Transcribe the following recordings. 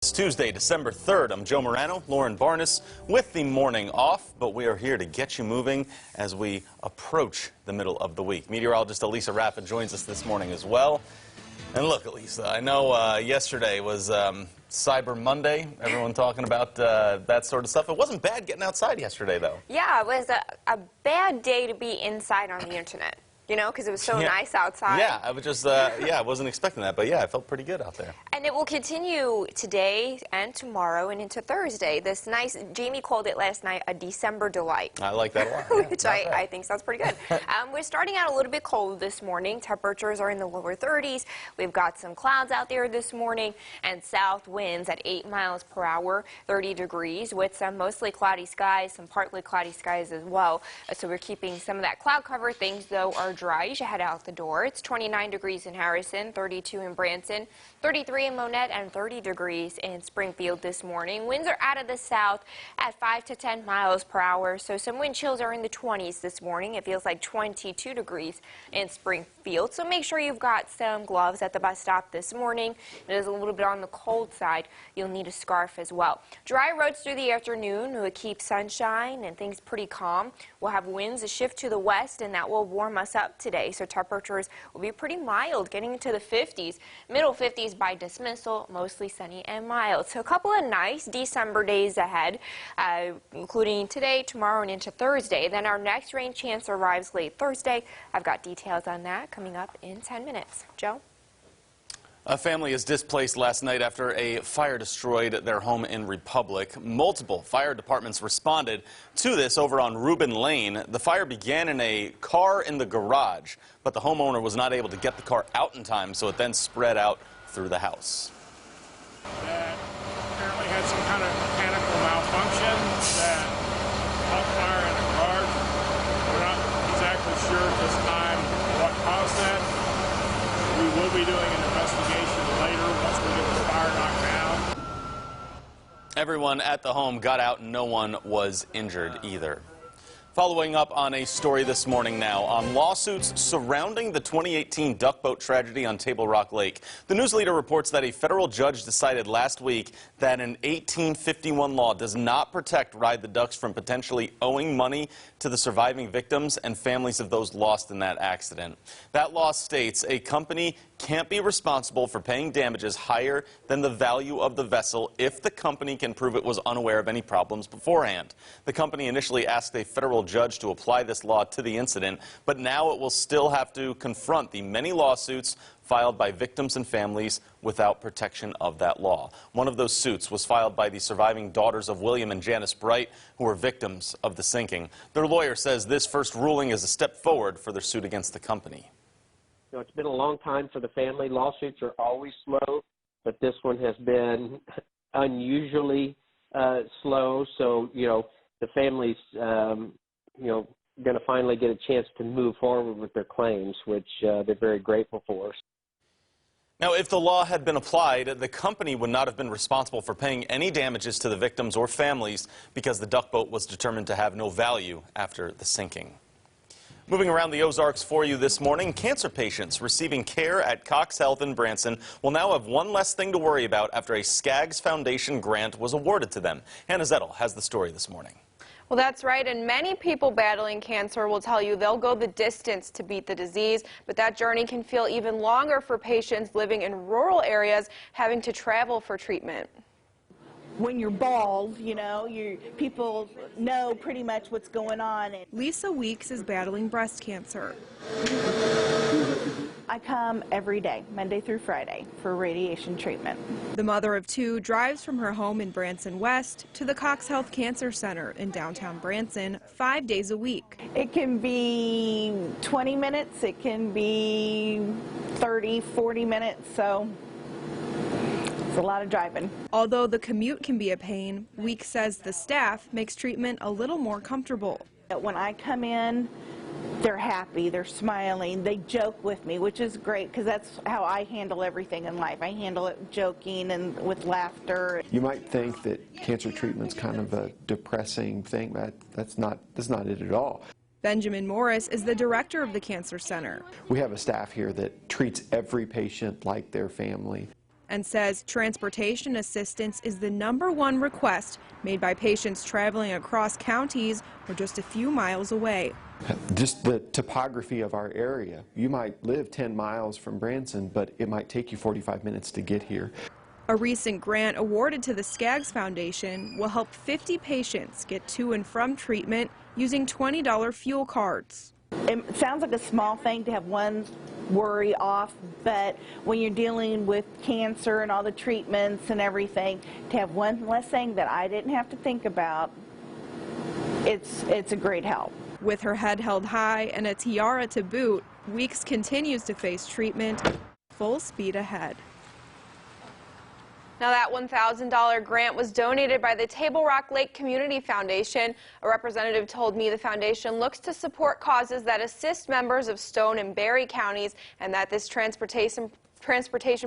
It's Tuesday, December 3rd. I'm Joe Morano, Lauren Barnes with the morning off, but we are here to get you moving as we approach the middle of the week. Meteorologist Elisa Rappa joins us this morning as well. And look, Elisa, I know yesterday was Cyber Monday, everyone talking about that sort of stuff. It wasn't bad getting outside yesterday, though. Yeah, it was a bad day to be inside on the internet. You know, because it was so nice outside. Yeah, I was just, I wasn't expecting that, but yeah, I felt pretty good out there. And it will continue today and tomorrow and into Thursday. This nice, Jamie called it last night, a December delight. I like that a lot. Yeah, which I think sounds pretty good. We're starting out a little bit cold this morning. Temperatures are in the lower 30s. We've got some clouds out there this morning and south winds at 8 miles per hour, 30 degrees with some mostly cloudy skies, some partly cloudy skies as well. So we're keeping some of that cloud cover. Things, though, are dry. You should head out the door. It's 29 degrees in Harrison, 32 in Branson, 33 in Monette, and 30 degrees in Springfield this morning. Winds are out of the south at 5 to 10 miles per hour, so some wind chills are in the 20s this morning. It feels like 22 degrees in Springfield, so make sure you've got some gloves at the bus stop this morning. It is a little bit on the cold side. You'll need a scarf as well. Dry roads through the afternoon will keep sunshine and things pretty calm. We'll have winds a shift to the west, and that will warm us up today, so temperatures will be pretty mild, getting into the 50s, middle 50s by dismissal, mostly sunny and mild. So a couple of nice December days ahead, including today, tomorrow, and into Thursday. Then our next rain chance arrives late Thursday. I've got details on that coming up in 10 minutes. Joe? A family is displaced last night after a fire destroyed their home in Republic. Multiple fire departments responded to this over on Reuben Lane. The fire began in a car in the garage, but the homeowner was not able to get the car out in time, so it then spread out through the house. That apparently had some kind of mechanical malfunction that caught fire in a car. We're not exactly sure at this time what caused that. We will be doing an investigation later once we get the fire knocked down. Everyone at the home got out and no one was injured either. Following up on a story this morning now on lawsuits surrounding the 2018 duck boat tragedy on Table Rock Lake. The news leader reports that a federal judge decided last week that an 1851 law does not protect Ride the Ducks from potentially owing money to the surviving victims and families of those lost in that accident. That law states a company can't be responsible for paying damages higher than the value of the vessel if the company can prove it was unaware of any problems beforehand. The company initially asked a federal judge to apply this law to the incident, but now it will still have to confront the many lawsuits filed by victims and families without protection of that law. One of those suits was filed by the surviving daughters of William and Janice Bright, who were victims of the sinking. Their lawyer says this first ruling is a step forward for their suit against the company. You know, it's been a long time for the family. Lawsuits are always slow, but this one has been unusually slow. So, you know, the family's, you know, going to finally get a chance to move forward with their claims, which they're very grateful for. Now, if the law had been applied, the company would not have been responsible for paying any damages to the victims or families because the duck boat was determined to have no value after the sinking. Moving around the Ozarks for you this morning, cancer patients receiving care at Cox Health in Branson will now have one less thing to worry about after a Skaggs Foundation grant was awarded to them. Hannah Zettel has the story this morning. Well, that's right, and many people battling cancer will tell you they'll go the distance to beat the disease, but that journey can feel even longer for patients living in rural areas having to travel for treatment. When you're bald, you know, people know pretty much what's going on. Lisa Weeks is battling breast cancer. I come every day, Monday through Friday, for radiation treatment. The mother of two drives from her home in Branson West to the Cox Health Cancer Center in downtown Branson 5 days a week. It can be 20 minutes, it can be 30, 40 minutes, so it's a lot of driving. Although the commute can be a pain, Weeks says the staff makes treatment a little more comfortable. When I come in, they're happy, they're smiling, they joke with me, which is great because that's how I handle everything in life. I handle it joking and with laughter. You might think that cancer treatment's kind of a depressing thing, but that's not it at all. Benjamin Morris is the director of the Cancer Center. We have a staff here that treats every patient like their family. and says transportation assistance is the #1 request made by patients traveling across counties or just a few miles away. Just the topography of our area. You might live 10 miles from Branson, but it might take you 45 minutes to get here. A recent grant awarded to the Skaggs Foundation will help 50 patients get to and from treatment using $20 fuel cards. It sounds like a small thing to have one worry off, but when you're dealing with cancer and all the treatments and everything, to have one less thing that I didn't have to think about, it's a great help. With her head held high and a tiara to boot, Weeks continues to face treatment full speed ahead. Now that $1,000 grant was donated by the Table Rock Lake Community Foundation. A representative told me the foundation looks to support causes that assist members of Stone and Berry counties, and that this transportation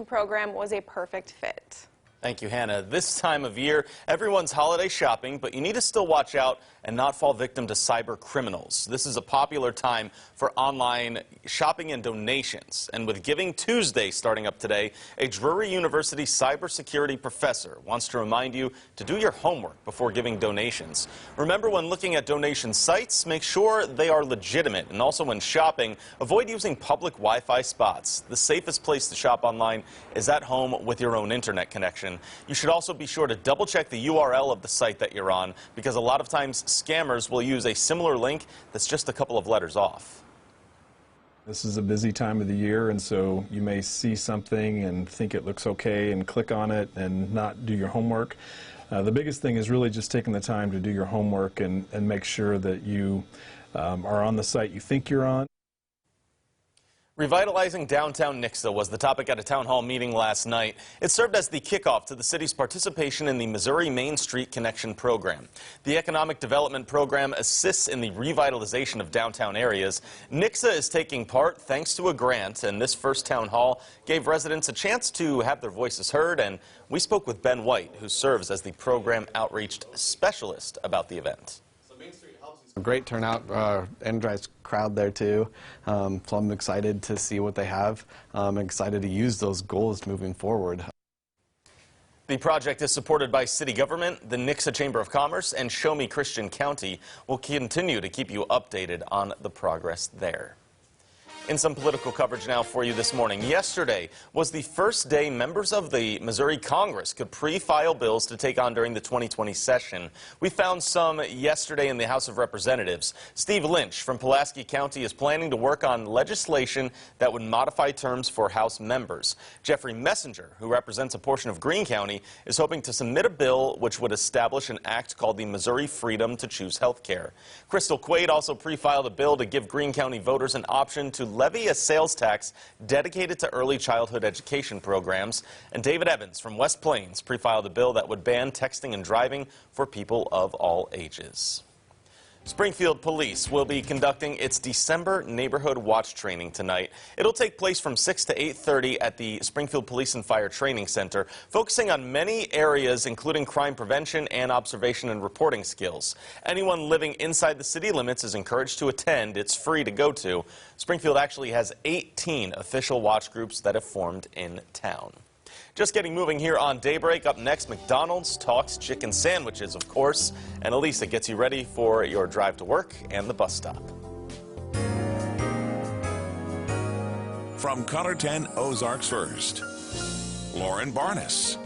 program was a perfect fit. Thank you, Hannah. This time of year, everyone's holiday shopping, but you need to still watch out and not fall victim to cyber criminals. This is a popular time for online shopping and donations. And with Giving Tuesday starting up today, a Drury University cybersecurity professor wants to remind you to do your homework before giving donations. Remember, when looking at donation sites, make sure they are legitimate. And also when shopping, avoid using public Wi-Fi spots. The safest place to shop online is at home with your own internet connection. You should also be sure to double check the URL of the site that you're on, because a lot of times scammers will use a similar link that's just a couple of letters off. This is a busy time of the year, and so you may see something and think it looks okay and click on it and not do your homework. The biggest thing is really just taking the time to do your homework and make sure that you are on the site you think you're on. Revitalizing downtown Nixa was the topic at a town hall meeting last night. It served as the kickoff to the city's participation in the Missouri Main Street Connection program. The economic development program assists in the revitalization of downtown areas. Nixa is taking part thanks to a grant, and this first town hall gave residents a chance to have their voices heard, and we spoke with Ben White, who serves as the program outreach specialist, about the event. A great turnout, energized crowd there too, so I'm excited to see what they have. I'm excited to use those goals moving forward. The project is supported by city government, the Nixa Chamber of Commerce, and Show Me Christian County. Will continue to keep you updated on the progress there. In some political coverage now for you this morning. Yesterday was the first day members of the Missouri Congress could pre-file bills to take on during the 2020 session. We found some yesterday in the House of Representatives. Steve Lynch from Pulaski County is planning to work on legislation that would modify terms for House members. Jeffrey Messenger, who represents a portion of Greene County, is hoping to submit a bill which would establish an act called the Missouri Freedom to Choose Health Care. Crystal Quaid also pre-filed a bill to give Greene County voters an option to levy a sales tax dedicated to early childhood education programs. And David Evans from West Plains pre-filed a bill that would ban texting and driving for people of all ages. Springfield Police will be conducting its December Neighborhood Watch Training tonight. It'll take place from 6 to 8:30 at the Springfield Police and Fire Training Center, focusing on many areas including crime prevention and observation and reporting skills. Anyone living inside the city limits is encouraged to attend. It's free to go to. Springfield actually has 18 official watch groups that have formed in town. Just getting moving here on Daybreak. Up next, McDonald's talks chicken sandwiches, of course. And Elisa gets you ready for your drive to work and the bus stop. From Color 10 Ozarks First, Lauren Barnes,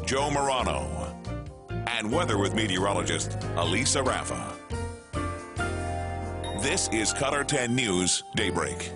Joe Morano, and weather with meteorologist Elisa Raffa. This is Color 10 News Daybreak.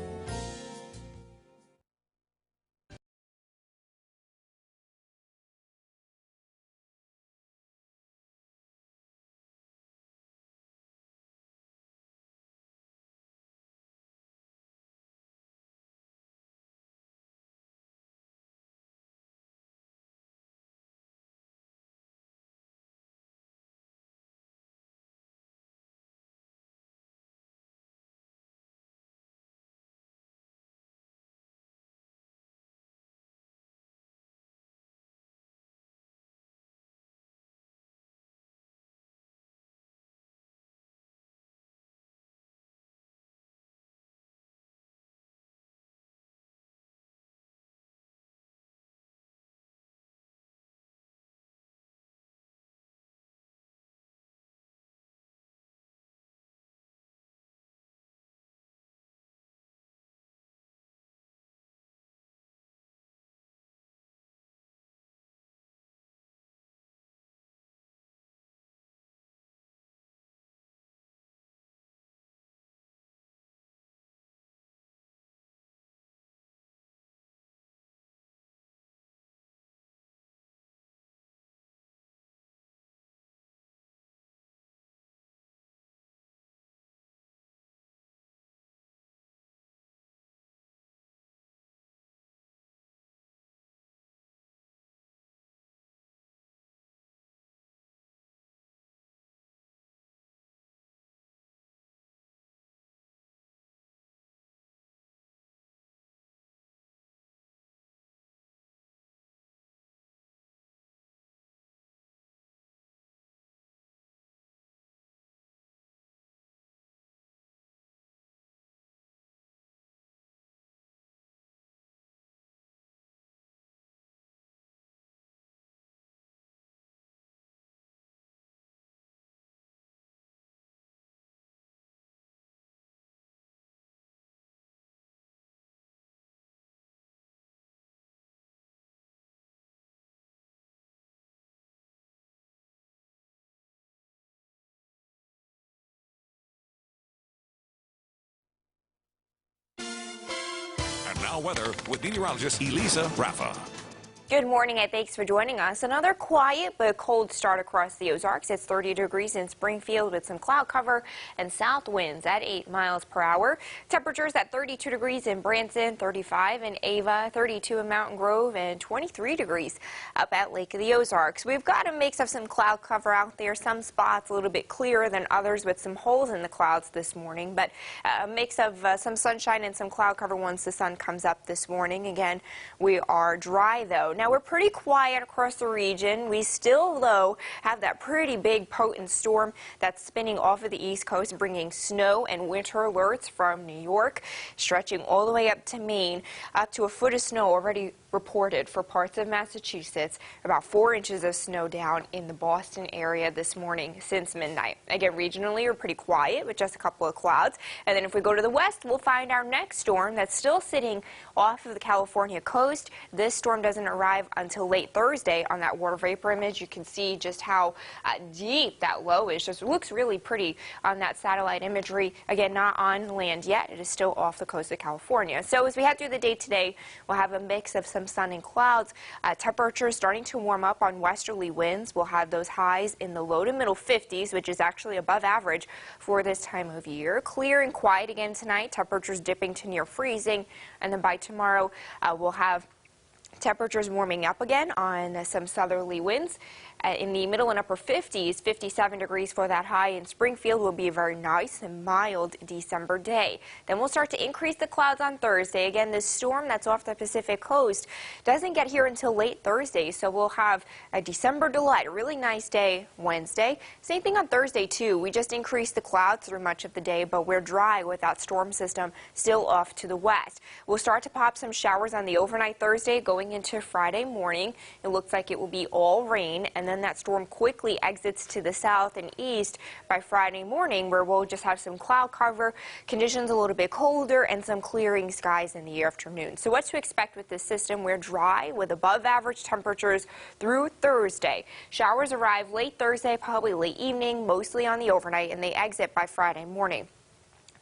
Now weather with meteorologist Elisa Raffa. Good morning and thanks for joining us. Another quiet but cold start across the Ozarks. It's 30 degrees in Springfield with some cloud cover and south winds at 8 miles per hour. Temperatures at 32 degrees in Branson, 35 in Ava, 32 in Mountain Grove, and 23 degrees up at Lake of the Ozarks. We've got a mix of some cloud cover out there. Some spots a little bit clearer than others with some holes in the clouds this morning, but a mix of some sunshine and some cloud cover once the sun comes up this morning. Again, we are dry though. Now, we're pretty quiet across the region. We still, though, have that pretty big potent storm that's spinning off of the East Coast, bringing snow and winter alerts from New York, stretching all the way up to Maine, up to a foot of snow already reported for parts of Massachusetts, about 4 inches of snow down in the Boston area this morning since midnight. Again, regionally, we're pretty quiet with just a couple of clouds. And then if we go to the west, we'll find our next storm that's still sitting off of the California coast. This storm doesn't arrive until late Thursday. On that water vapor image, you can see just how deep that low is. Just looks really pretty on that satellite imagery. Again, not on land yet. It is still off the coast of California. So as we head through the day today, we'll have a mix of some sun and clouds. Temperatures starting to warm up on westerly winds. We'll have those highs in the low to middle 50s, which is actually above average for this time of year. Clear and quiet again tonight. Temperatures dipping to near freezing. And then by tomorrow, we'll have temperatures warming up again on some southerly winds. In the middle and upper 50s, 57 degrees for that high in Springfield will be a very nice and mild December day. Then we'll start to increase the clouds on Thursday. Again, this storm that's off the Pacific coast doesn't get here until late Thursday, so we'll have a December delight, a really nice day Wednesday. Same thing on Thursday, too. We just increased the clouds through much of the day, but we're dry with that storm system still off to the west. We'll start to pop some showers on the overnight Thursday going into Friday morning. It looks like it will be all rain, and then that storm quickly exits to the south and east by Friday morning, where we'll just have some cloud cover, conditions a little bit colder, and some clearing skies in the afternoon. So what to expect with this system? We're dry with above average temperatures through Thursday. Showers arrive late Thursday, probably late evening, mostly on the overnight, and they exit by Friday morning.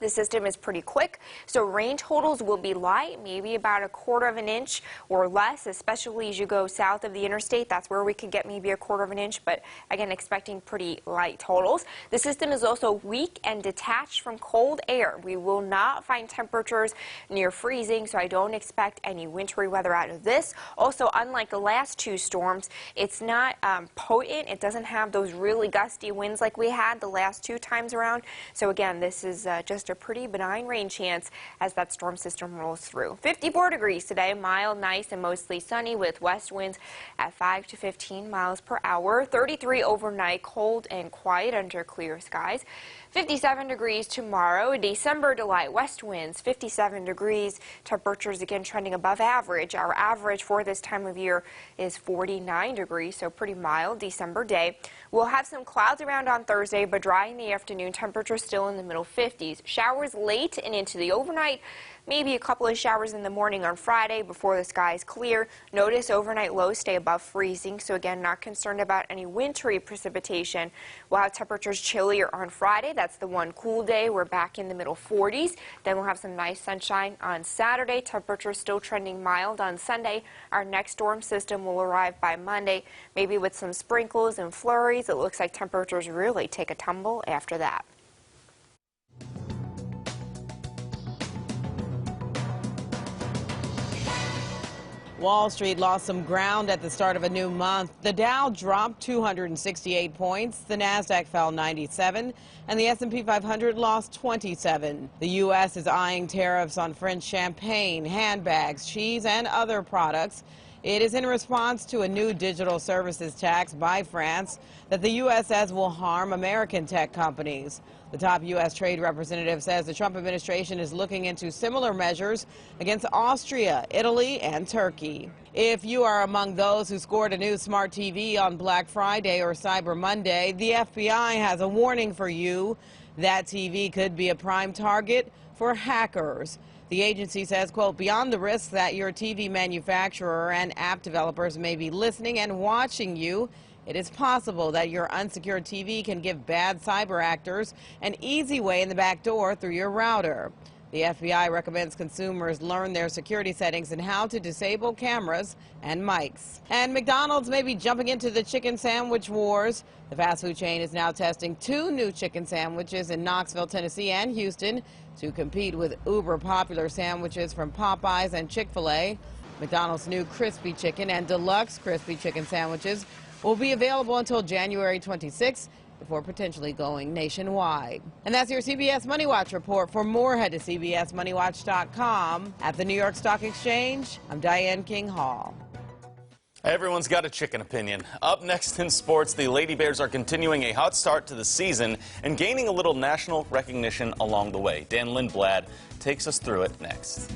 The system is pretty quick, so rain totals will be light, maybe about 1/4 of an inch or less, especially as you go south of the interstate. That's where we could get maybe 1/4 of an inch, but again, expecting pretty light totals. The system is also weak and detached from cold air. We will not find temperatures near freezing, so I don't expect any wintry weather out of this. Also, unlike the last two storms, it's not potent. It doesn't have those really gusty winds like we had the last two times around. So again, this is just a pretty benign rain chance as that storm system rolls through. 54 degrees today, mild, nice, and mostly sunny with west winds at 5 to 15 miles per hour. 33 overnight, cold and quiet under clear skies. 57 degrees tomorrow, a December delight, west winds, 57 degrees. Temperatures again trending above average. Our average for this time of year is 49 degrees, so pretty mild December day. We'll have some clouds around on Thursday, but dry in the afternoon. Temperatures still in the middle 50s. Showers late and into the overnight. Maybe a couple of showers in the morning on Friday before the skies clear. Notice overnight lows stay above freezing, so again, not concerned about any wintry precipitation. We'll have temperatures chillier on Friday. That's the one cool day. We're back in the middle 40s. Then we'll have some nice sunshine on Saturday. Temperatures still trending mild on Sunday. Our next storm system will arrive by Monday, maybe with some sprinkles and flurries. It looks like temperatures really take a tumble after that. Wall Street lost some ground at the start of a new month. The Dow dropped 268 points, the Nasdaq fell 97, and the S&P 500 lost 27. The U.S. is eyeing tariffs on French champagne, handbags, cheese, and other products. It is in response to a new digital services tax by France that the U.S. says will harm American tech companies. The top U.S. trade representative says the Trump administration is looking into similar measures against Austria, Italy, and Turkey. If you are among those who scored a new smart TV on Black Friday or Cyber Monday, the FBI has a warning for you. That TV could be a prime target for hackers. The agency says, quote, beyond the risk that your TV manufacturer and app developers may be listening and watching you, it is possible that your unsecured TV can give bad cyber actors an easy way in the back door through your router. The FBI recommends consumers learn their security settings and how to disable cameras and mics. And McDonald's may be jumping into the chicken sandwich wars. The fast food chain is now testing 2 new chicken sandwiches in Knoxville, Tennessee and Houston to compete with uber popular sandwiches from Popeyes and Chick-fil-A. McDonald's new crispy chicken and deluxe crispy chicken sandwiches will be available until January 26th. Before potentially going nationwide. And that's your CBS Money Watch report. For more, head to cbsmoneywatch.com. At the New York Stock Exchange, I'm Diane King Hall. Everyone's got a chicken opinion. Up next in sports, the Lady Bears are continuing a hot start to the season and gaining a little national recognition along the way. Dan Lindblad takes us through it next.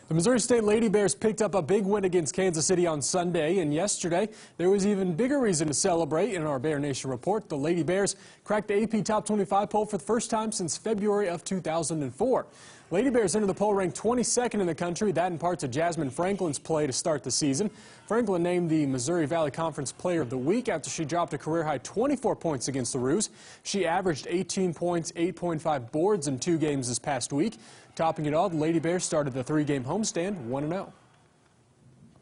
The Missouri State Lady Bears picked up a big win against Kansas City on Sunday, and yesterday there was even bigger reason to celebrate. In our Bear Nation report, the Lady Bears cracked the AP Top 25 poll for the first time since February of 2004. Lady Bears entered the poll ranked 22nd in the country, that in part to Jasmine Franklin's play to start the season. Franklin named the Missouri Valley Conference Player of the Week after she dropped a career-high 24 points against the Roos. She averaged 18 points, 8.5 boards in 2 games this past week. Topping it all, the Lady Bears started the 3-game homestand 1-0.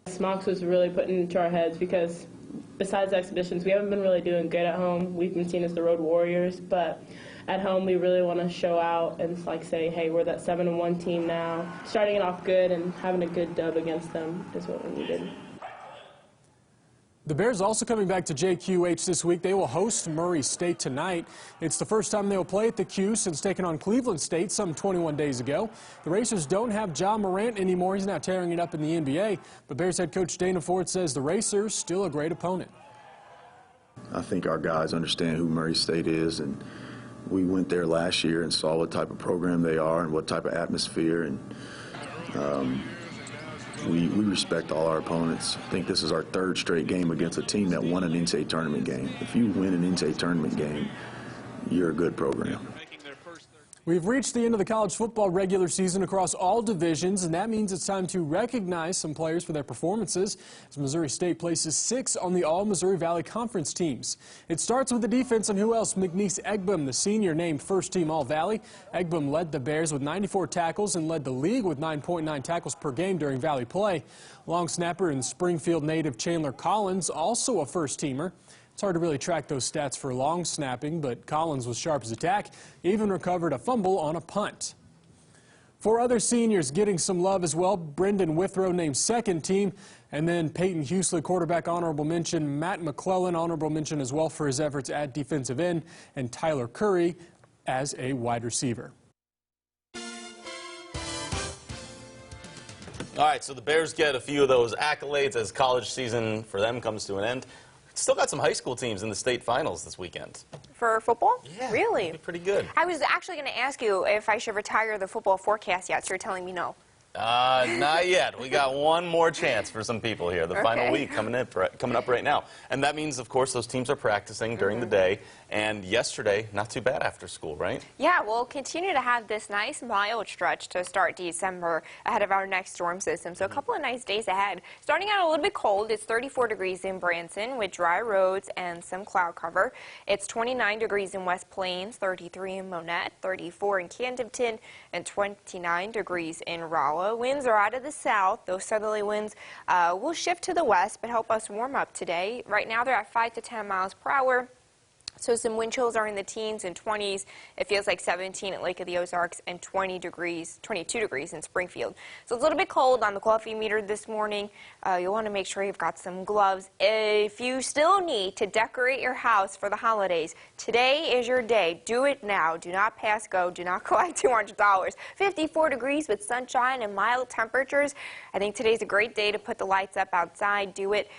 Smocks was really put into our heads because besides exhibitions, we haven't been really doing good at home. We've been seen as the road warriors, but at home we really want to show out and say, hey, we're that 7-1 team now. Starting it off good and having a good dub against them is what we needed. The Bears also coming back to JQH this week. They will host Murray State tonight. It's the first time they will play at the Q since taking on Cleveland State some 21 days ago. The Racers don't have John Morant anymore. He's now tearing it up in the NBA. But Bears head coach Dana Ford says the Racers still a great opponent. I think our guys understand who Murray State is, and we went there last year and saw what type of program they are and what type of atmosphere, and we respect all our opponents. I think this is our 3rd straight game against a team that won an NCAA tournament game. If you win an NCAA tournament game, you're a good program. We've reached the end of the college football regular season across all divisions, and that means it's time to recognize some players for their performances as Missouri State places 6 on the All-Missouri Valley Conference teams. It starts with the defense, and who else? McNeese Egbum, the senior, named first-team All-Valley. Egbum led the Bears with 94 tackles and led the league with 9.9 tackles per game during Valley play. Long snapper and Springfield native Chandler Collins, also a first-teamer. It's hard to really track those stats for long snapping, but Collins was sharp as a tack, even recovered a fumble on a punt. 4 other seniors getting some love as well. Brendan Withrow named second team, and then Peyton Husley, quarterback, honorable mention. Matt McClellan, honorable mention as well for his efforts at defensive end, and Tyler Curry as a wide receiver. All right, so the Bears get a few of those accolades as college season for them comes to an end. Still got some high school teams in the state finals this weekend. For football? Yeah. Really? Pretty good. I was actually going to ask you if I should retire the football forecast yet, so you're telling me no. Not yet. We got one more chance for some people here. The final week coming up right now. And that means, of course, those teams are practicing during the day. And yesterday, not too bad after school, right? Yeah, we'll continue to have this nice mild stretch to start December ahead of our next storm system. So a couple of nice days ahead. Starting out a little bit cold. It's 34 degrees in Branson with dry roads and some cloud cover. It's 29 degrees in West Plains, 33 in Monette, 34 in Camdenton, and 29 degrees in Rolla. Winds are out of the south. Those southerly winds will shift to the west, but help us warm up today. Right now they're at 5 to 10 miles per hour. So some wind chills are in the teens and 20s. It feels like 17 at Lake of the Ozarks and 22 degrees in Springfield. So it's a little bit cold on the coffee meter this morning. You'll want to make sure you've got some gloves. If you still need to decorate your house for the holidays, today is your day. Do it now. Do not pass go. Do not collect $200. 54 degrees with sunshine and mild temperatures. I think today's a great day to put the lights up outside. Do it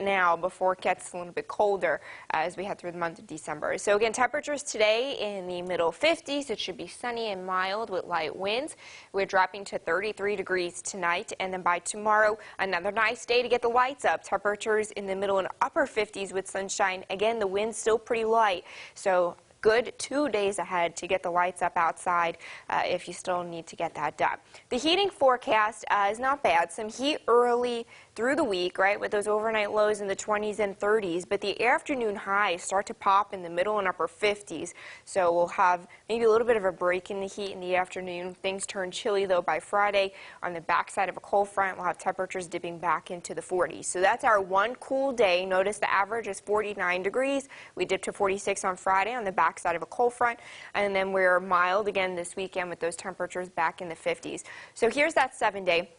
now before it gets a little bit colder as we head through the month of December. So again, temperatures today in the middle 50s. It should be sunny and mild with light winds. We're dropping to 33 degrees tonight, and then by tomorrow, another nice day to get the lights up. Temperatures in the middle and upper 50s with sunshine. Again, the wind's still pretty light, so good 2 days ahead to get the lights up outside if you still need to get that done. The heating forecast is not bad. Some heat early through the week, right, with those overnight lows in the 20s and 30s, but the afternoon highs start to pop in the middle and upper 50s. So we'll have maybe a little bit of a break in the heat in the afternoon. Things turn chilly, though, by Friday. On the backside of a cold front, we'll have temperatures dipping back into the 40s. So that's our one cool day. Notice the average is 49 degrees. We dipped to 46 on Friday on the backside of a cold front, and then we're mild again this weekend with those temperatures back in the 50s. So here's that 7-day.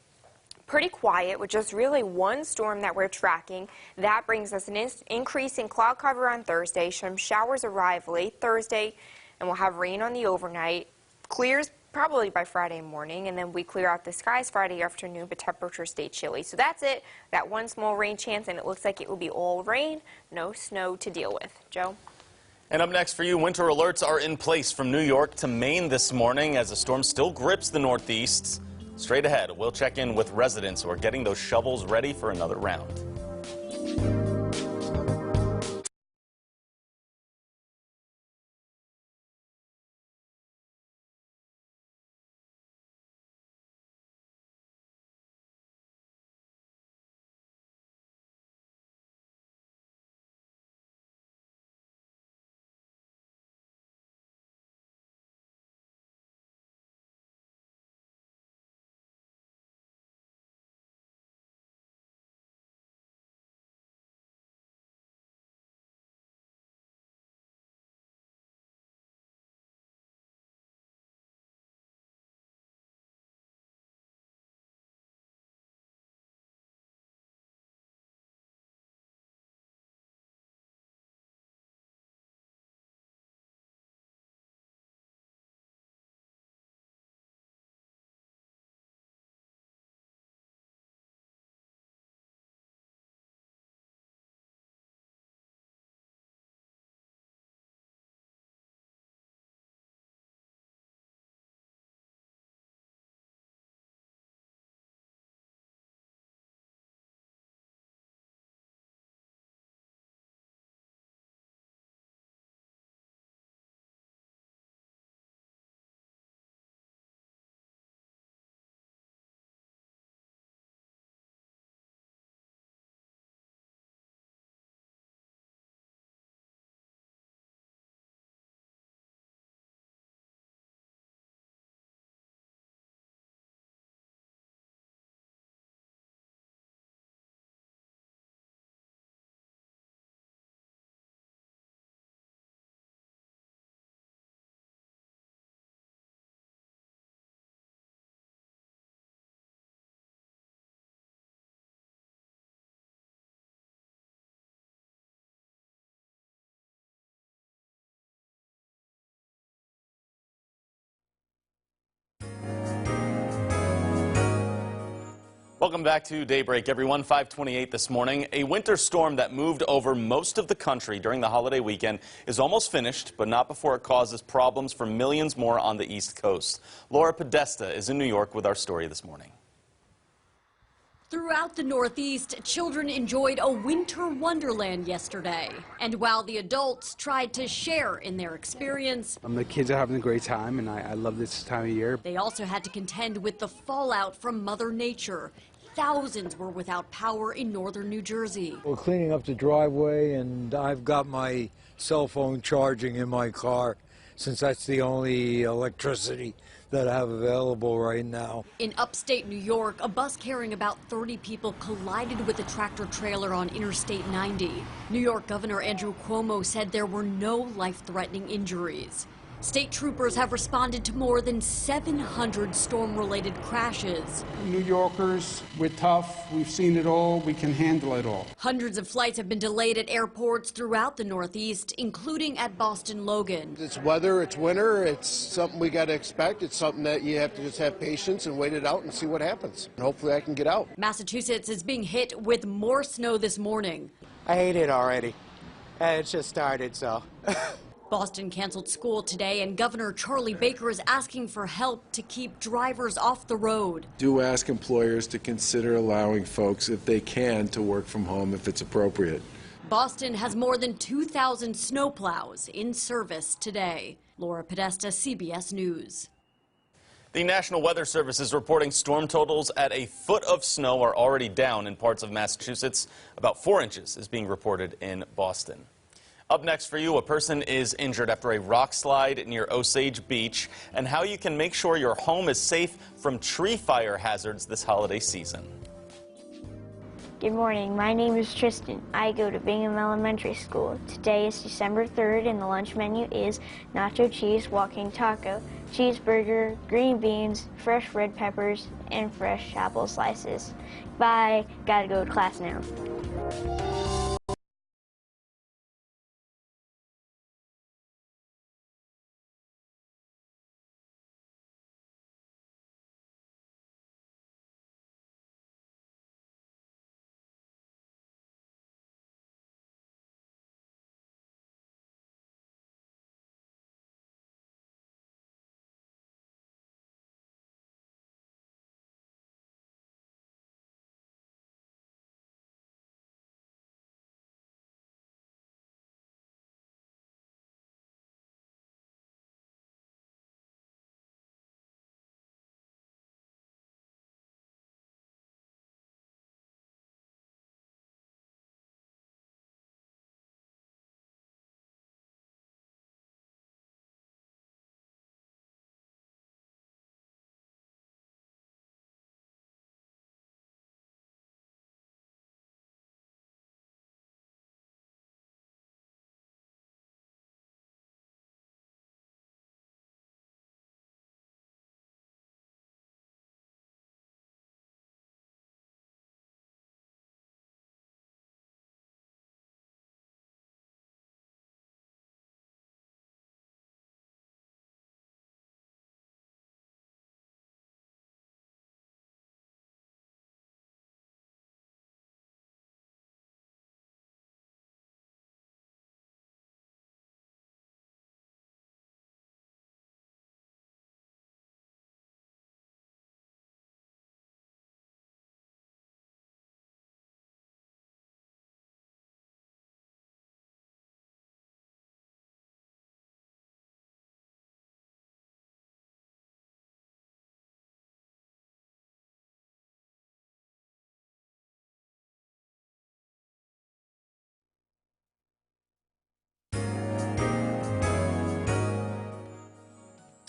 Pretty quiet with just really one storm that we're tracking. That brings us an increase in cloud cover on Thursday. Some showers arrive late Thursday, and we'll have rain on the overnight. Clears probably by Friday morning, and then we clear out the skies Friday afternoon, but temperatures stay chilly. So that's it. That one small rain chance, and it looks like it will be all rain, no snow to deal with. Joe? And up next for you, winter alerts are in place from New York to Maine this morning as the storm still grips the Northeast. Straight ahead, we'll check in with residents who are getting those shovels ready for another round. Welcome back to Daybreak, everyone. 5:28 this morning. A winter storm that moved over most of the country during the holiday weekend is almost finished, but not before it causes problems for millions more on the East Coast. Laura Podesta is in New York with our story this morning. Throughout the Northeast, children enjoyed a winter wonderland yesterday. And while the adults tried to share in their experience, The kids are having a great time, and I love this time of year. they also had to contend with the fallout from Mother Nature. Thousands were without power in northern New Jersey. We're cleaning up the driveway, and I've got my cell phone charging in my car, since that's the only electricity that I have available right now. In upstate New York, a bus carrying about 30 people collided with a tractor trailer on Interstate 90. New York Governor Andrew Cuomo said there were no life-threatening injuries. State troopers have responded to more than 700 storm-related crashes. New Yorkers, we're tough. We've seen it all. We can handle it all. Hundreds of flights have been delayed at airports throughout the Northeast, including at Boston Logan. It's weather, it's winter, it's something we got to expect. It's something that you have to just have patience and wait it out and see what happens. And hopefully I can get out. Massachusetts is being hit with more snow this morning. I hate it already. It's just started, so. Boston canceled school today, and Governor Charlie Baker is asking for help to keep drivers off the road. Do ask employers to consider allowing folks, if they can, to work from home if it's appropriate. Boston has more than 2,000 snowplows in service today. Laura Podesta, CBS News. The National Weather Service is reporting storm totals at a foot of snow are already down in parts of Massachusetts. About 4 inches is being reported in Boston. Up next for you, a person is injured after a rock slide near Osage Beach, and how you can make sure your home is safe from tree fire hazards this holiday season. Good morning, my name is Tristan. I go to Bingham Elementary School. Today is December 3rd and the lunch menu is nacho cheese walking taco, cheeseburger, green beans, fresh red peppers, and fresh apple slices. Bye, gotta go to class now.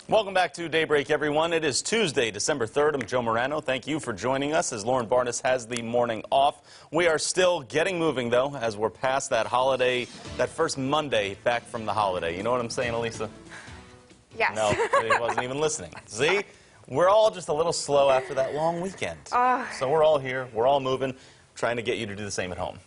Welcome back to Daybreak, everyone. It is Tuesday, December 3rd. I'm Joe Morano. Thank you for joining us as Lauren Barnes has the morning off. We are still getting moving, though, as we're past that holiday, that first Monday back from the holiday. You know what I'm saying, Elisa? Yes. No, he wasn't even listening. See? We're all just a little slow after that long weekend. So we're all here. We're all moving, trying to get you to do the same at home.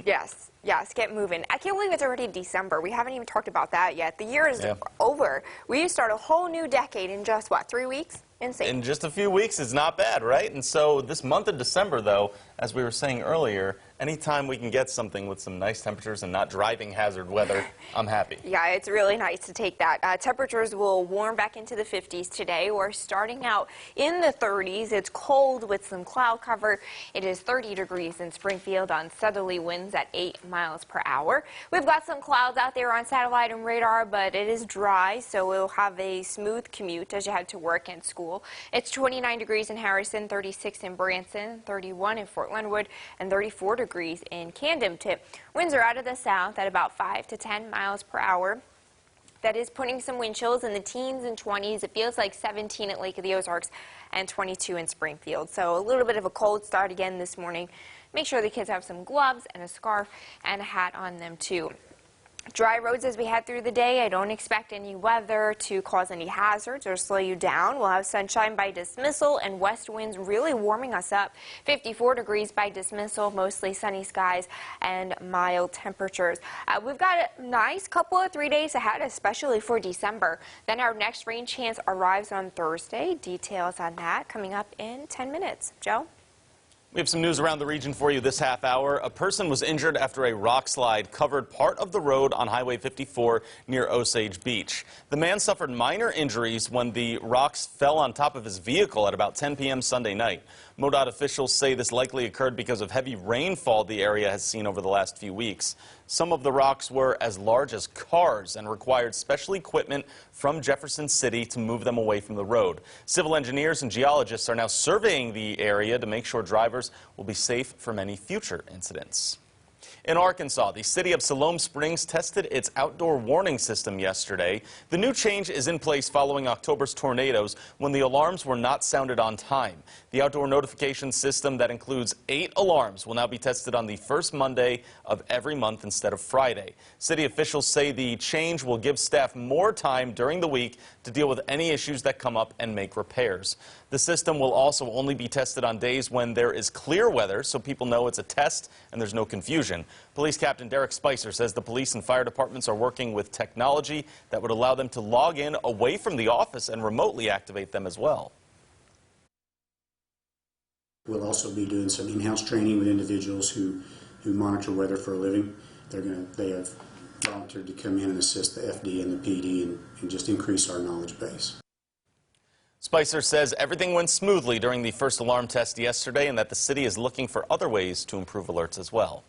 Yes. Yes, get moving. I can't believe it's already December. We haven't even talked about that yet. The year is over. We start a whole new decade in just, what, 3 weeks? Insane. In just a few weeks is not bad, right? And so this month of December, though, as we were saying earlier, anytime we can get something with some nice temperatures and not driving hazard weather, I'm happy. Yeah, it's really nice to take that. Temperatures will warm back into the 50s today. We're starting out in the 30s. It's cold with some cloud cover. It is 30 degrees in Springfield on southerly winds at 8 miles per hour. We've got some clouds out there on satellite and radar, but it is dry, so we'll have a smooth commute as you head to work and school. It's 29 degrees in Harrison, 36 in Branson, 31 in Fort Leonard, and 34 degrees in Camden. Winds are out of the south at about 5 to 10 miles per hour. That is putting some wind chills in the teens and 20s. It feels like 17 at Lake of the Ozarks and 22 in Springfield. So a little bit of a cold start again this morning. Make sure the kids have some gloves and a scarf and a hat on them too. Dry roads as we head through the day. I don't expect any weather to cause any hazards or slow you down. We'll have sunshine by dismissal and west winds really warming us up. 54 degrees by dismissal, mostly sunny skies and mild temperatures. We've got a nice couple of 3 days ahead, especially for December. Then our next rain chance arrives on Thursday. Details on that coming up in 10 minutes. Joe? We have some news around the region for you this half hour. A person was injured after a rock slide covered part of the road on Highway 54 near Osage Beach. The man suffered minor injuries when the rocks fell on top of his vehicle at about 10 p.m. Sunday night. MoDOT officials say this likely occurred because of heavy rainfall the area has seen over the last few weeks. Some of the rocks were as large as cars and required special equipment from Jefferson City to move them away from the road. Civil engineers and geologists are now surveying the area to make sure drivers will be safe from any future incidents. In Arkansas, the city of Siloam Springs tested its outdoor warning system yesterday. The new change is in place following October's tornadoes when the alarms were not sounded on time. The outdoor notification system that includes 8 alarms will now be tested on the first Monday of every month instead of Friday. City officials say the change will give staff more time during the week to deal with any issues that come up and make repairs. The system will also only be tested on days when there is clear weather, so people know it's a test and there's no confusion. Police Captain Derek Spicer says the police and fire departments are working with technology that would allow them to log in away from the office and remotely activate them as well. We'll also be doing some in-house training with individuals who monitor weather for a living. They have volunteered to come in and assist the FD and the PD and just increase our knowledge base. Spicer says everything went smoothly during the first alarm test yesterday and that the city is looking for other ways to improve alerts as well.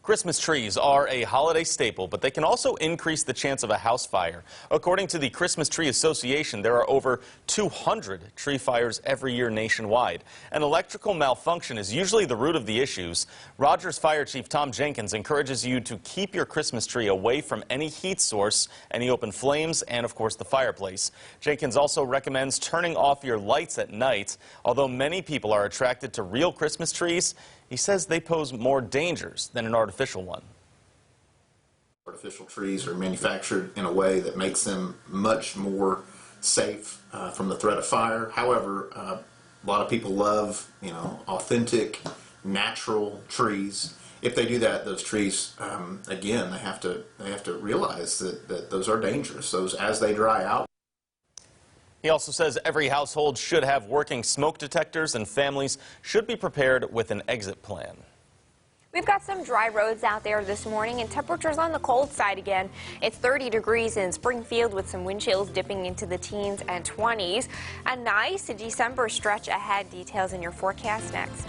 Christmas trees are a holiday staple, but they can also increase the chance of a house fire. According to the Christmas Tree Association, there are over 200 tree fires every year nationwide. An electrical malfunction is usually the root of the issues. Rogers Fire Chief Tom Jenkins encourages you to keep your Christmas tree away from any heat source, any open flames, and of course the fireplace. Jenkins also recommends turning off your lights at night. Although many people are attracted to real Christmas trees, he says they pose more dangers than an artificial one. Artificial trees are manufactured in a way that makes them much more safe from the threat of fire. However, a lot of people love, authentic, natural trees. If they do that, those trees, again, they have to realize that those are dangerous. Those, as they dry out. He also says every household should have working smoke detectors and families should be prepared with an exit plan. We've got some dry roads out there this morning and temperatures on the cold side again. It's 30 degrees in Springfield with some wind chills dipping into the teens and 20s. A nice December stretch ahead. Details in your forecast next.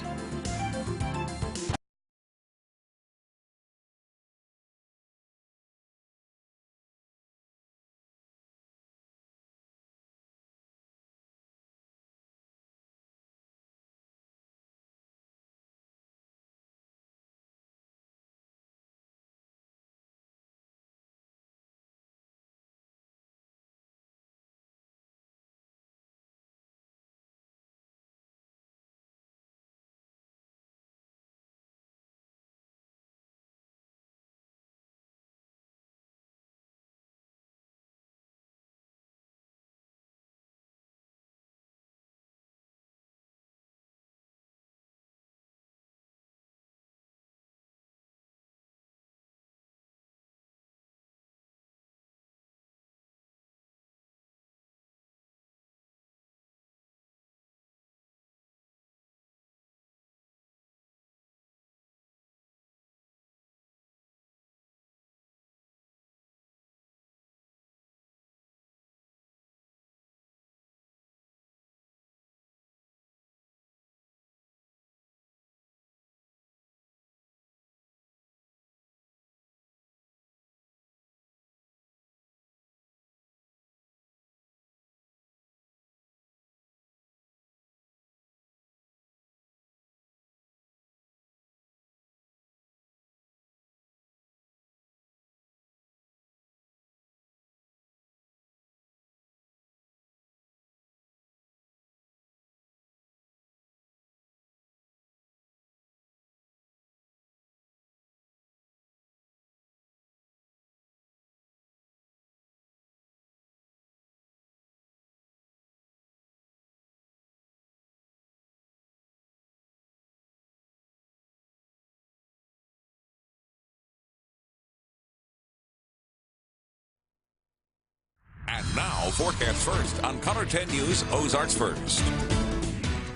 Now, forecast first on Color 10 News Ozarks First.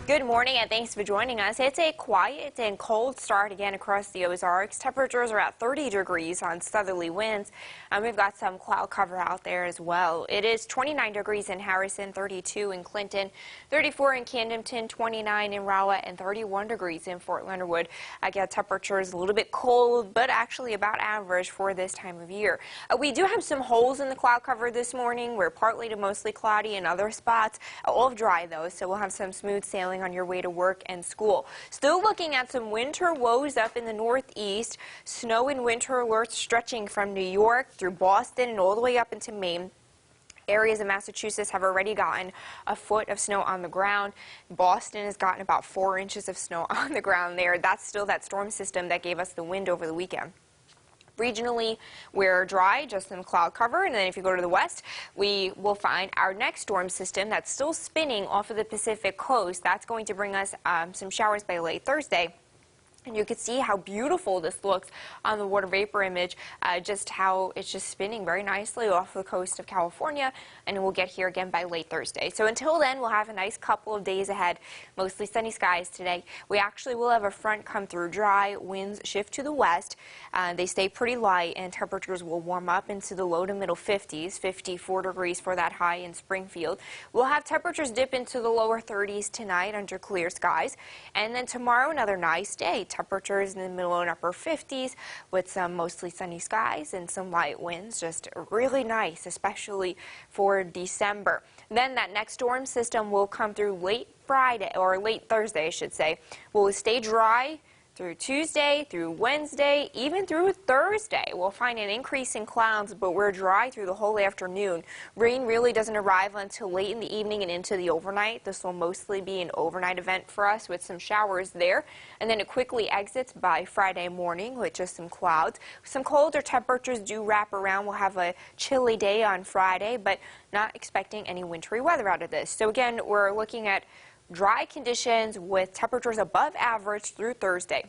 Good morning and thanks for joining us. It's a quiet and cold start again across the Ozarks. Temperatures are at 30 degrees on southerly winds, and we've got some cloud cover out there as well. It is 29 degrees in Harrison, 32 in Clinton, 34 in Camdenton, 29 in Rowa, and 31 degrees in Fort Leonard Wood. Again, temperatures a little bit cold, but actually about average for this time of year. We do have some holes in the cloud cover this morning. We're partly to mostly cloudy in other spots. All dry though, so we'll have some smooth sailing on your way to work and school. Still looking at some winter woes up in the northeast. Snow and winter alerts stretching from New York through Boston and all the way up into Maine. Areas of Massachusetts have already gotten a foot of snow on the ground. Boston has gotten about 4 inches of snow on the ground there. That's still that storm system that gave us the wind over the weekend. Regionally, we're dry, just some cloud cover, and then if you go to the west, we will find our next storm system that's still spinning off of the Pacific coast. That's going to bring us some showers by late Thursday. And you can see how beautiful this looks on the water vapor image, just how it's just spinning very nicely off the coast of California, and we'll get here again by late Thursday. So until then, we'll have a nice couple of days ahead, mostly sunny skies today. We actually will have a front come through dry, winds shift to the west. They stay pretty light, and temperatures will warm up into the low to middle 50s, 54 degrees for that high in Springfield. We'll have temperatures dip into the lower 30s tonight under clear skies, and then tomorrow another nice day. Temperatures in the middle and upper 50s with some mostly sunny skies and some light winds. Just really nice, especially for December. Then that next storm system will come through late Friday, or late Thursday, I should say. Will stay dry through Tuesday, through Wednesday, even through Thursday. We'll find an increase in clouds, but we're dry through the whole afternoon. Rain really doesn't arrive until late in the evening and into the overnight. This will mostly be an overnight event for us with some showers there. And then it quickly exits by Friday morning with just some clouds. Some colder temperatures do wrap around. We'll have a chilly day on Friday, but not expecting any wintry weather out of this. So again, we're looking at dry conditions with temperatures above average through Thursday.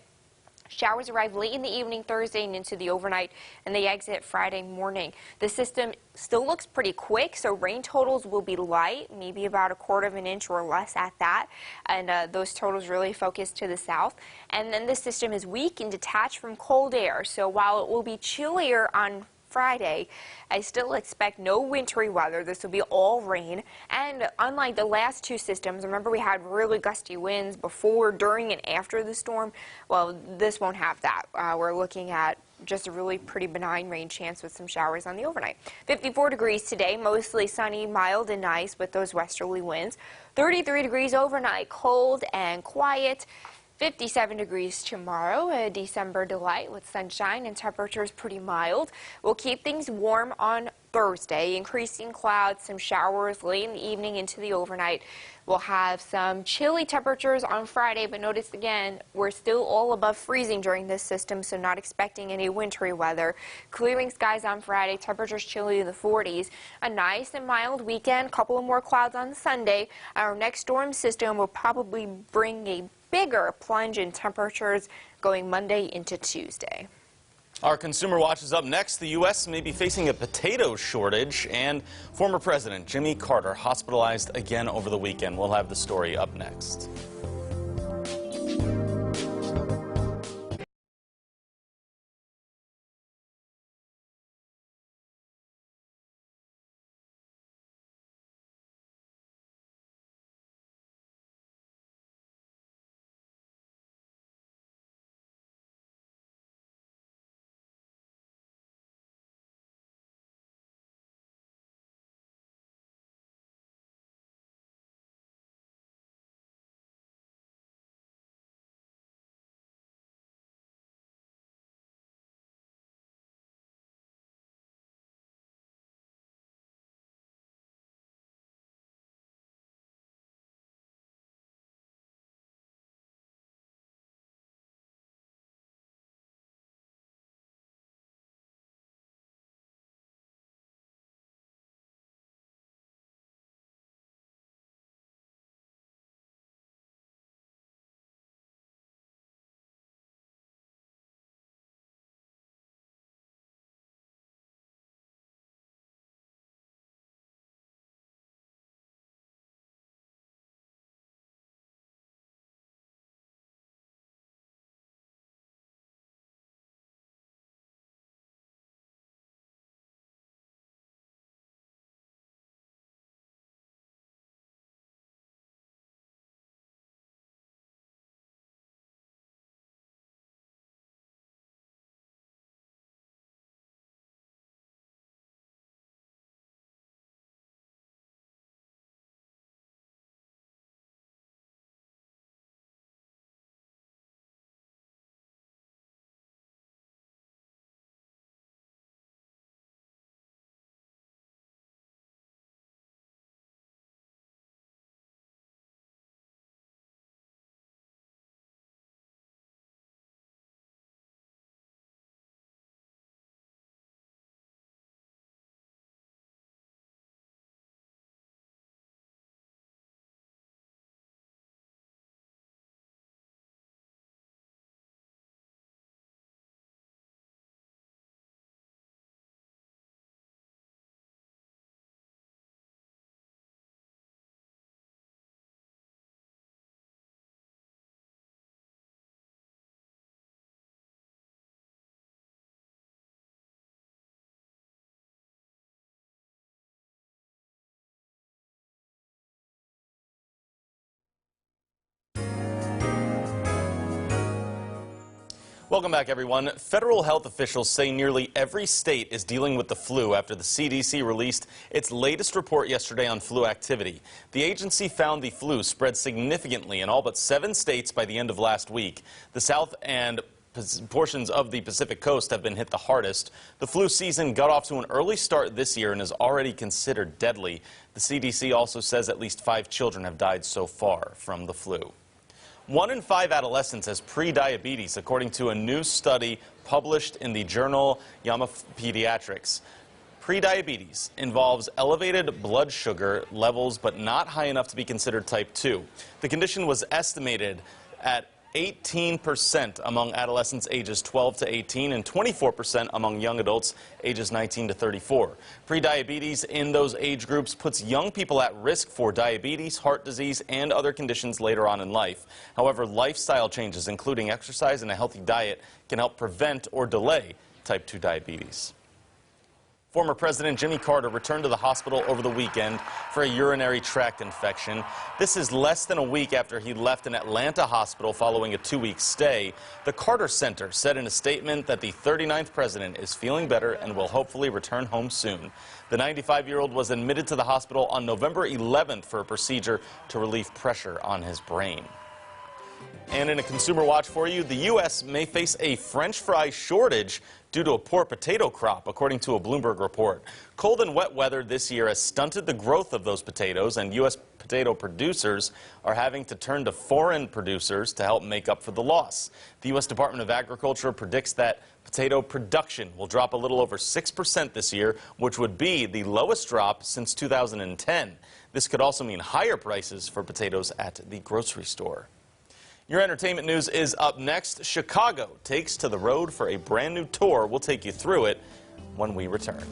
Showers arrive late in the evening Thursday and into the overnight, and they exit Friday morning. The system still looks pretty quick, so rain totals will be light, maybe about 1/4 of an inch or less at that, and those totals really focus to the south. And then the system is weak and detached from cold air, so while it will be chillier on Friday, I still expect no wintry weather. This will be all rain, and unlike the last two systems, remember we had really gusty winds before, during, and after the storm. Well, this won't have that. We're looking at just a really pretty benign rain chance with some showers on the overnight. 54 degrees today, mostly sunny, mild and nice with those westerly winds. 33 degrees overnight, cold and quiet. 57 degrees tomorrow, a December delight with sunshine and temperatures pretty mild. We'll keep things warm on Thursday, increasing clouds, some showers late in the evening into the overnight. We'll have some chilly temperatures on Friday, but notice again, we're still all above freezing during this system, so not expecting any wintry weather. Clearing skies on Friday, temperatures chilly in the 40s. A nice and mild weekend, couple of more clouds on Sunday. Our next storm system will probably bring a bigger plunge in temperatures going Monday into Tuesday. Our Consumer Watch is up next. The U.S. may be facing a potato shortage, and former President Jimmy Carter hospitalized again over the weekend. We'll have the story up next. Welcome back, everyone. Federal health officials say nearly every state is dealing with the flu after the CDC released its latest report yesterday on flu activity. The agency found the flu spread significantly in all but 7 states by the end of last week. The South and portions of the Pacific coast have been hit the hardest. The flu season got off to an early start this year and is already considered deadly. The CDC also says at least 5 children have died so far from the flu. 1 in 5 adolescents has pre-diabetes, according to a new study published in the journal JAMA Pediatrics. Pre-diabetes involves elevated blood sugar levels, but not high enough to be considered type 2. The condition was estimated at 18% among adolescents ages 12 to 18 and 24% among young adults ages 19 to 34. Prediabetes in those age groups puts young people at risk for diabetes, heart disease, and other conditions later on in life. However, lifestyle changes, including exercise and a healthy diet, can help prevent or delay type 2 diabetes. Former President Jimmy Carter returned to the hospital over the weekend for a urinary tract infection. This is less than a week after he left an Atlanta hospital following a 2-week stay. The Carter Center said in a statement that the 39th president is feeling better and will hopefully return home soon. The 95-year-old was admitted to the hospital on November 11th for a procedure to relieve pressure on his brain. And in a consumer watch for you, the U.S. may face a French fry shortage due to a poor potato crop, according to a Bloomberg report. Cold and wet weather this year has stunted the growth of those potatoes, and U.S. potato producers are having to turn to foreign producers to help make up for the loss. The U.S. Department of Agriculture predicts that potato production will drop a little over 6% this year, which would be the lowest drop since 2010. This could also mean higher prices for potatoes at the grocery store. Your entertainment news is up next. Chicago takes to the road for a brand new tour. We'll take you through it when we return.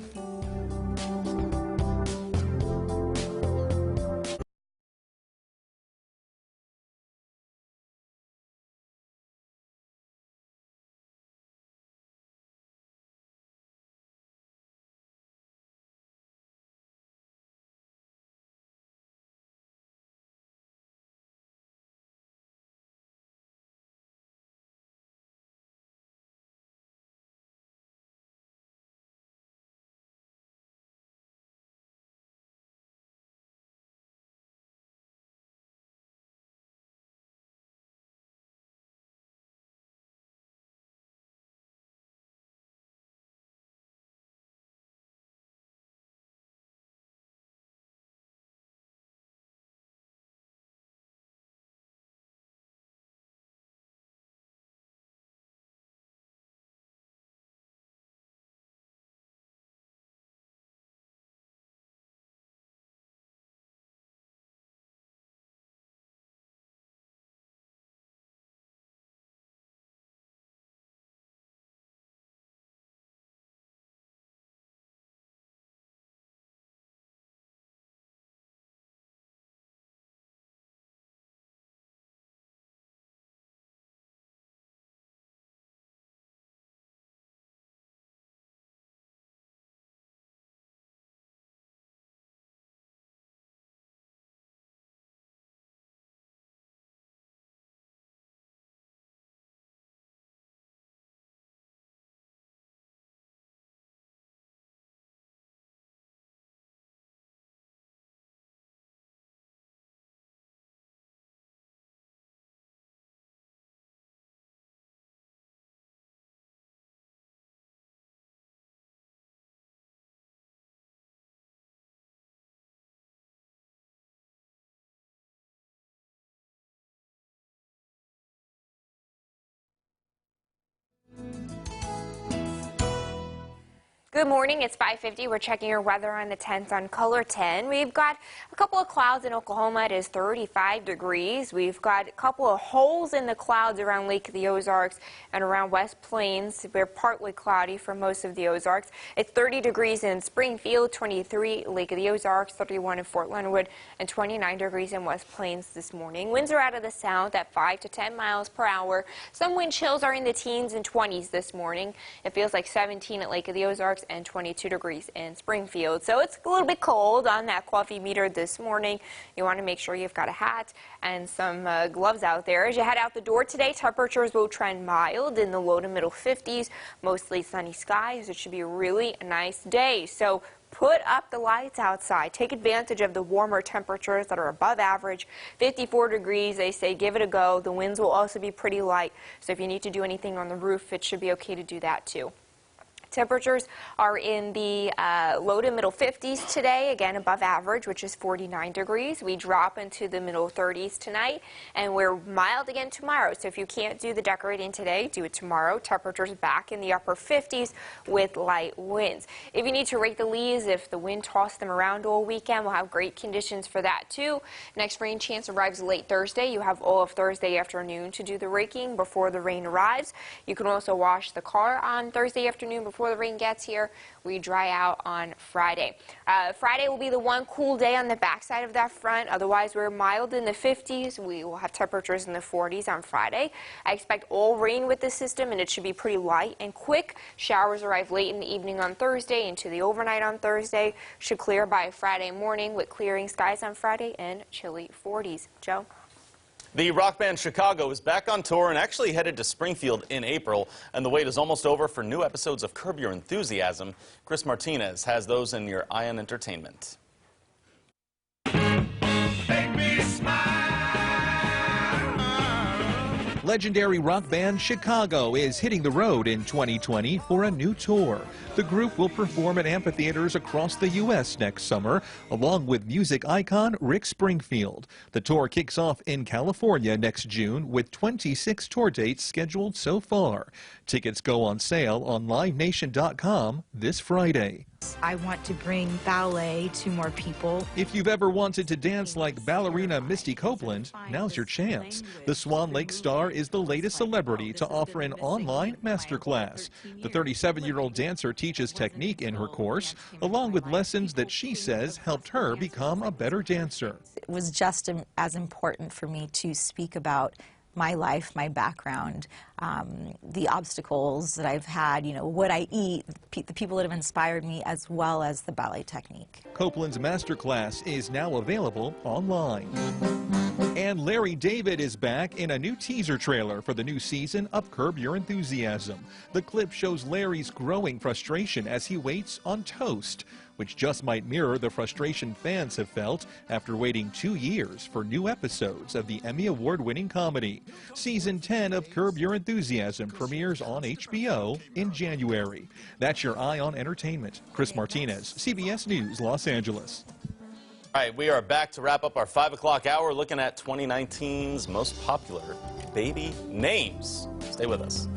Good morning, it's 5:50. We're checking your weather on the 10th on Color 10. We've got a couple of clouds in Oklahoma. It is 35 degrees. We've got a couple of holes in the clouds around Lake of the Ozarks and around West Plains. We're partly cloudy for most of the Ozarks. It's 30 degrees in Springfield, 23 Lake of the Ozarks, 31 in Fort Leonard, and 29 degrees in West Plains this morning. Winds are out of the south at 5 to 10 miles per hour. Some wind chills are in the teens and 20s this morning. It feels like 17 at Lake of the Ozarks and 22 degrees in Springfield. So it's a little bit cold on that coffee meter this morning. You want to make sure you've got a hat and some gloves out there. As you head out the door today, temperatures will trend mild in the low to middle 50s, mostly sunny skies. It should be a really nice day. So put up the lights outside. Take advantage of the warmer temperatures that are above average. 54 degrees, they say give it a go. The winds will also be pretty light, so if you need to do anything on the roof, it should be okay to do that too. Temperatures are in the low to middle 50s today, again above average, which is 49 degrees. We drop into the middle 30s tonight, and we're mild again tomorrow. So if you can't do the decorating today, do it tomorrow. Temperatures back in the upper 50s with light winds. If you need to rake the leaves, if the wind tossed them around all weekend, we'll have great conditions for that too. Next rain chance arrives late Thursday. You have all of Thursday afternoon to do the raking before the rain arrives. You can also wash the car on Thursday afternoon before the rain gets here. We dry out on Friday. Friday will be the one cool day on the backside of that front. Otherwise, we're mild in the 50s. We will have temperatures in the 40s on Friday. I expect all rain with this system, and it should be pretty light and quick. Showers arrive late in the evening on Thursday into the overnight on Thursday. Should clear by Friday morning with clearing skies on Friday and chilly 40s. Joe? The rock band Chicago is back on tour and actually headed to Springfield in April, and the wait is almost over for new episodes of Curb Your Enthusiasm. Chris Martinez has those in your Eye on Entertainment. Legendary rock band Chicago is hitting the road in 2020 for a new tour. The group will perform at amphitheaters across the U.S. next summer, along with music icon Rick Springfield. The tour kicks off in California next June with 26 tour dates scheduled so far. Tickets go on sale on LiveNation.com this Friday. I want to bring ballet to more people. If you've ever wanted to dance like ballerina Misty Copeland, now's your chance. The Swan Lake star is the latest celebrity to offer an online masterclass. The 37-year-old dancer teaches technique in her course, along with lessons that she says helped her become a better dancer. It was just as important for me to speak about my life, my background, the obstacles that I've had, what I eat, the people that have inspired me, as well as the ballet technique. Copeland's masterclass is now available online. And Larry David is back in a new teaser trailer for the new season of Curb Your Enthusiasm. The clip shows Larry's growing frustration as he waits on toast, which just might mirror the frustration fans have felt after waiting 2 years for new episodes of the Emmy Award-winning comedy. Season 10 of Curb Your Enthusiasm premieres on HBO in January. That's your Eye on Entertainment. Chris Martinez, CBS News, Los Angeles. All right, we are back to wrap up our 5 o'clock hour looking at 2019's most popular baby names. Stay with us.